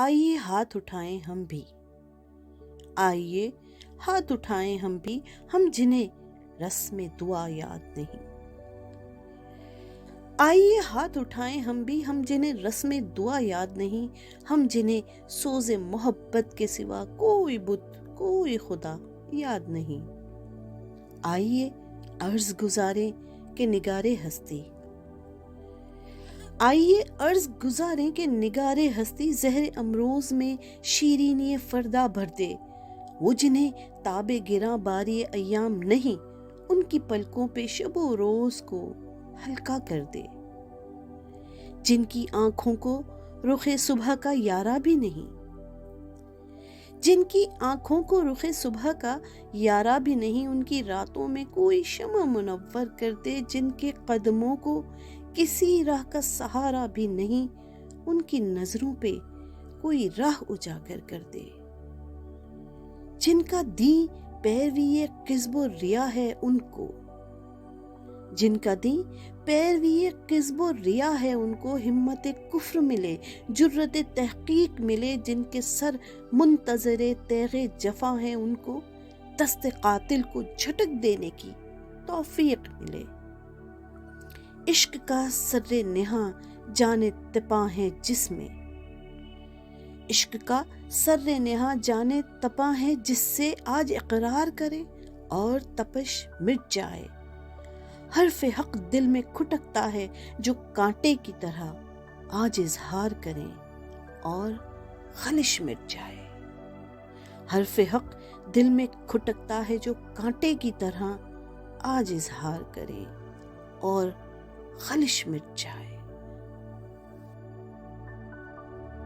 آئیے ہاتھ اٹھائیں ہم بھی، آئیے ہاتھ اٹھائیں ہم بھی، ہم جنہیں رسم دعا یاد نہیں۔ آئیے ہاتھ اٹھائیں ہم بھی، ہم جنہیں رسم دعا یاد نہیں، ہم جنہیں سوز محبت کے سوا کوئی بت کوئی خدا یاد نہیں۔ آئیے عرض گزاریں کہ نگار ہستی، آئیے عرض گزاریں کہ نگار ہستی زہر امروز میں شیرینی فردا بھر دے۔ وہ جنہیں تاب گراں باری ایام نہیں، ان کی پلکوں پہ شب و روز کو ہلکا کر دے۔ جن کی آنکھوں کو رخ صبح کا یارا بھی نہیں، جن کی آنکھوں کو رخ صبح کا یارا بھی نہیں، ان کی راتوں میں کوئی شمع منور کر دے۔ جن کے قدموں کو کسی راہ کا سہارا بھی نہیں، ان کی نظروں پہ کوئی راہ اجاگر کر دے۔ جن کا دین پیروی کذب و ریا ہے ان کو، جن کا دین پیروی کذب و ریا ہے ان کو، ہمت کفر ملے، جرت تحقیق ملے۔ جن کے سر منتظر تیغ جفا ہیں ان کو، دست قاتل کو جھٹک دینے کی توفیق ملے۔ عشق کا سر نہاں جان تپاں ہے جس میں، عشق کا سر نہاں جان تپاں ہے جس سے آج اقرار کرے اور تپش مٹ جائے۔ حرف حق دل میں کھٹکتا ہے جو کانٹے کی طرح، آج اظہار کریں اور خلش مٹ جائے۔ حرف حق دل میں کھٹکتا ہے جو کانٹے کی طرح، آج اظہار کریں اور خلش مٹ جائے۔